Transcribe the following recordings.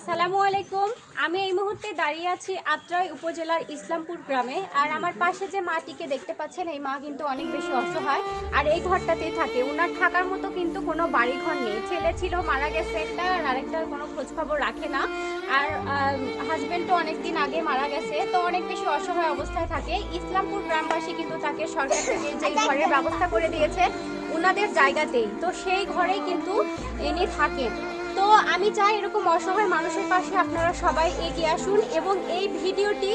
আসসালামু আলাইকুম। আমি এই মুহূর্তে দাঁড়িয়ে আছি আত্রাই উপজেলার ইসলামপুর গ্রামে। আর আমার পাশে যে মাটিকে দেখতে পাচ্ছেন, এই মা কিন্তু অনেক বেশি অসহায়। আর এই ঘরটাতেই থাকে, ওনার থাকার মতো কিন্তু কোনো বাড়ি ঘর নেই। ছেলে ছিল, মারা গেছে একটা, আর আরেকটার কোনো খোঁজখবর রাখে না। আর হাজব্যান্ডও অনেকদিন আগে মারা গেছে, তো অনেক বেশি অসহায় অবস্থায় থাকে। ইসলামপুর গ্রামবাসী কিন্তু তাকে সরকার থেকে যে ঘরের ব্যবস্থা করে দিয়েছে ওনাদের জায়গাতেই, তো সেই ঘরেই কিন্তু এনে থাকেন। তো আমি চাই এরকম অসহায় মানুষের পাশে আপনারা সবাই এগিয়ে আসুন, এবং এই ভিডিওটি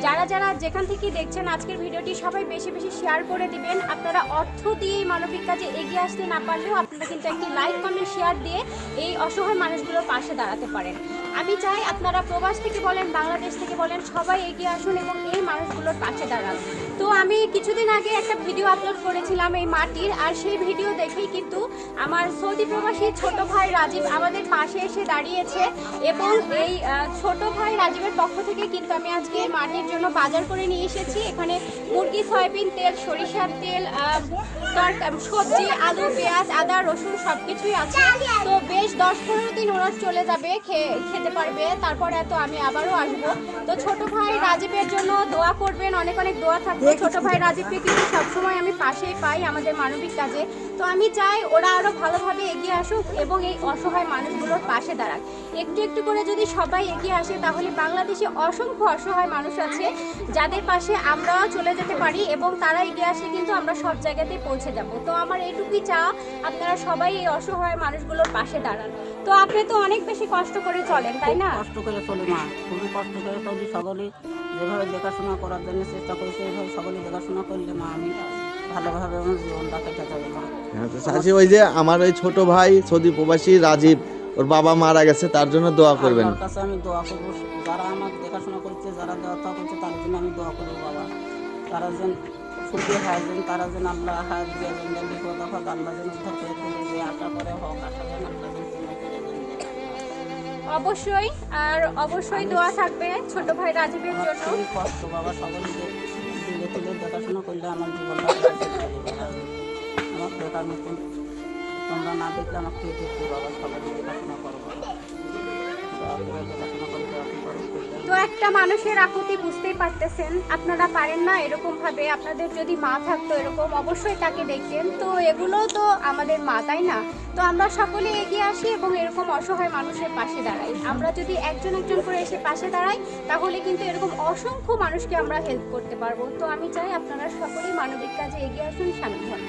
যারা যারা যেখান থেকে দেখছেন আজকের ভিডিওটি সবাই বেশি বেশি শেয়ার করে দিবেন। আপনারা অর্থ দিয়ে মানবিক কাজে এগিয়ে আসতে না পারলেও আপনারা কিন্তু একটি লাইক কমেন্ট শেয়ার দিয়ে এই অসহায় মানুষগুলোর পাশে দাঁড়াতে পারেন। আমি চাই আপনারা প্রবাস থেকে বলেন, বাংলাদেশ থেকে বলেন, সবাই এগিয়ে আসুন এবং এই মানুষগুলোর পাশে দাঁড়ান। তো আমি কিছুদিন আগে একটা ভিডিও আপলোড করেছিলাম এই মাটির, আর সেই ভিডিও দেখেই কিন্তু আমার সৌদি প্রবাসী ছোট ভাই রাজীব আমাদের পাশে এসে দাঁড়িয়েছে, এবং এই ছোট ভাই রাজীবের পক্ষ থেকে কিন্তু আমি আজকে মাটির জন্য বাজার করে নিয়ে এসেছি। এখানে মুরগি, সয়াবিন তেল, সরিষার তেল, সবজি, আলু, পেঁয়াজ, আদা, রসুন সবকিছুই আছে। তো বেশ 10-15 দিন ওরা চলে যাবে, খেতে পারবে, তারপরে তো আমি আবারও আসবো। তো ছোট ভাই রাজীবের জন্য দোয়া করবেন, অনেক অনেক দোয়া থাকবে। ছোট ভাই রাজীবকে কিন্তু সবসময় আমি পাশেই পাই আমাদের মানবিক কাজে। তো আমি চাই ওরা আরো ভালোভাবে এগিয়ে আসুক এবং এই অসহায় মানুষগুলোর পাশে দাঁড়াক। একটু একটু করে যদি সবাই এগিয়ে আসে, তাহলে বাংলাদেশে অসংখ্য অসহায় মানুষ আছে যাদের পাশে আমরাও চলে যেতে পারি, এবং তারা এগিয়ে আসলে কিন্তু আমরা সব জায়গাতেই পৌঁছে যাব। তো আমার এইটুকুই চা, আপনারা সবাই এই অসহায় মানুষগুলোর পাশে দাঁড়ান। তো আপনি তো অনেক বেশি কষ্ট করে চলেন, তাই না? কষ্ট করে চলি মা, খুবই কষ্ট করে চলি। সকলেই যেভাবে দেখাশোনা করার জন্য চেষ্টা করি, সেইভাবে সকলেই দেখাশোনা করলে মা আমি ভালোভাবে আমার জীবনটা কেটে যাবে মা। চাচি, ওই যে আমার ওই ছোট ভাই সৌদি প্রবাসী রাজীব, ওর বাবা মারা গেছে, তার জন্য দোয়া করবেন। তার কাছে আমি দোয়া করবো, যারা আমার দেখাশোনা করছে, যারা দেওয়া করছে, তার জন্য আমি দোয়া করবো বাবা। তারা যেন সুখী হয়, যেন তারা যেন আল্লাহ হাত দিয়ে যেন বিপদ হোক, আল্লাহ যেন উদ্ধার করে তুলে, যে আশা করে হোক, আশা যেন আল্লাহ যেন পূর্ণ করে দেন। অবশ্যই, আর অবশ্যই দোয়া থাকবে ছোট ভাই রাজীবের জন্য। খুবই কষ্ট বাবা, সকলকে দিলে তুলে দেখাশোনা করলে আমার জীবনটা কেটে যাবে। আমার বেকার মতন তোমরা না দেখলে আমার কে দেখবে বাবা, সবাই দেখাশোনা করবো, দেখাশোনা করে তো একটা মানুষের আকুতি বুঝতেই পারতেছেন, আপনারা পারেন না এরকম ভাবে। আপনাদের যদি মা থাকতো এরকম, অবশ্যই তাকে দেখতেন। তো এগুলো তো আমাদের মা, তাই না? তো আমরা সকলে এগিয়ে আসি এবং এরকম অসহায় মানুষের পাশে দাঁড়াই। আমরা যদি একজন একজন করে এসে পাশে দাঁড়াই, তাহলে কিন্তু এরকম অসংখ্য মানুষকে আমরা হেল্প করতে পারবো। তো আমি চাই আপনারা সকলেই মানবিক কাজে এগিয়ে আসুন, শামিল হন।